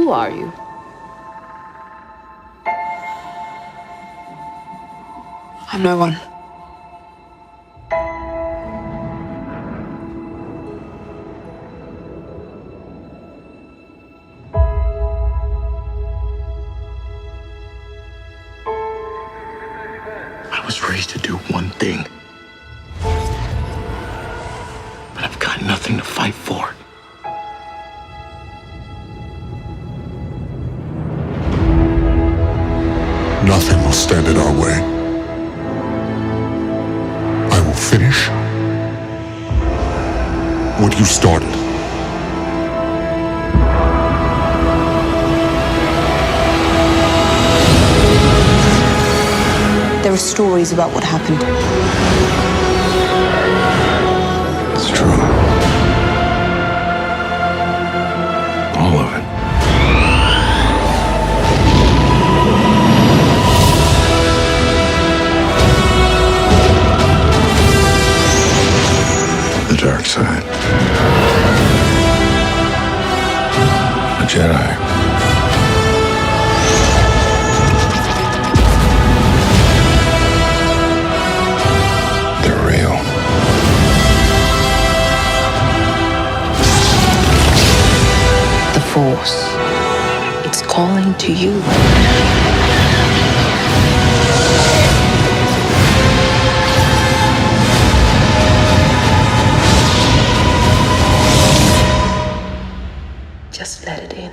Who are you? I'm no one. I was raised to do one thing. But I've got nothing to fight for. Nothing will stand in our way. I will finish what you started. There are stories about what happened. It's true. All of it. The dark side. A Jedi. They're real. The Force. It's calling to you. Just let it in.